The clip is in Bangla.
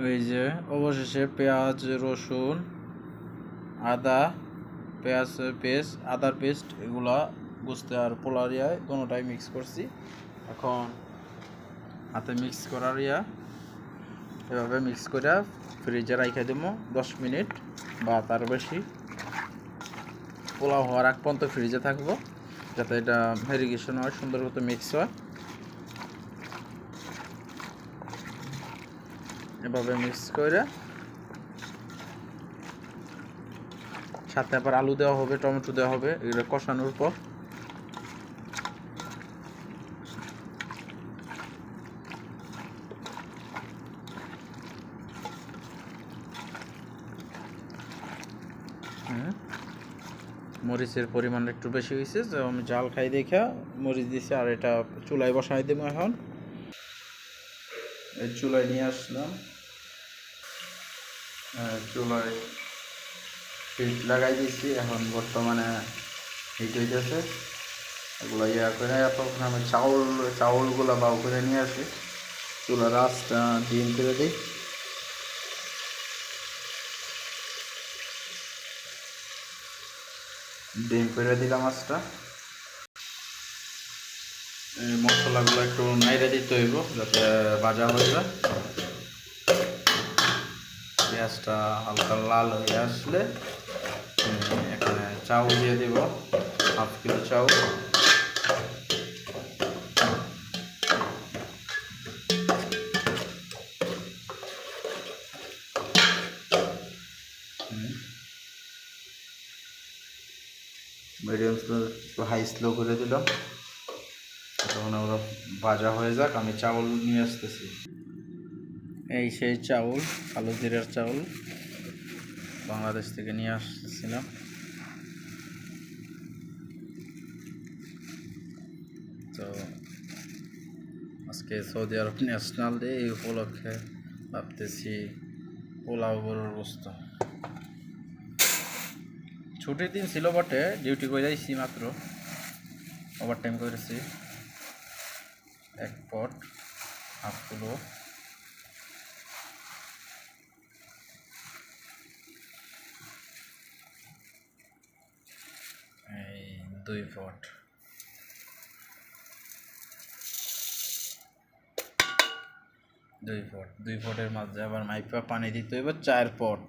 এই যে অবশেষে পেঁয়াজ, রসুন, আদা, পেঁয়াজ পেস্ট, আদার পেস্ট এগুলা গোস্তে আর পোলার কোনোটাই মিক্স করছি। এখন হাতে মিক্স করার এভাবে মিক্স করে ফ্রিজে রাখা দেবো 10 মিনিট বা তার বেশি। পোলাও হওয়ার আগ পর্যন্ত ফ্রিজে থাকবো, যাতে এটা ভেরিগেশন হয়, সুন্দর মতো মিক্স হয়। এভাবে মিক্স করে সাথে আবার আলু দেওয়া হবে, টমেটো দেওয়া হবে। এগুলো কষানোর পর মরিচের পরিমাণ একটু বেশি হয়েছে, যে আমি জাল খাই দেখা মরিচ দিছি। আর এটা চুলায় বসাই দেবো। এখন এই চুলায় নিয়ে আসলাম, চুলায় হিট লাগাই দিয়েছি। এখন বর্তমানে হিট হইতেছে। এগুলো করে তখন আমি চাউলগুলো বাউ করে নিয়ে আসি, চুলার আঁচটা ডিম করে দিই। ডিম করে দিলাম আঁচটা। মশলাগুলো একটু নাইড়ে দিতে হইব যাতে ভাজা হয়ে যায়। পেঁয়াজটা হালকা লাল হয়ে আসলে এখানে চাউল দিয়ে দিব, 1/2 কিলো চাউল। মিডিয়াম স্লো একটু হাই স্লো করে দিলাম। তখন ওরা ভাজা হয়ে যাক, আমি চাউল নিয়ে আসতেছি। এই সেই চাউল, কালো জিরার চাউল, বাংলাদেশ থেকে নিয়ে আসতেছিলাম। তো আজকে সৌদি আরব ন্যাশনাল ডে, এই উপলক্ষে ভাবতেছি পোলাও গরুর গোস্ত। ছুটির দিন ছিল বটে, ডিউটি করে যাইছি মাত্র, ওভার টাইম করেছি। 1 পট 1/2 কিলো, এই 2 পট, 2 পটের মাঝে আবার মাইপা পানি দিতে হইব 4 পট।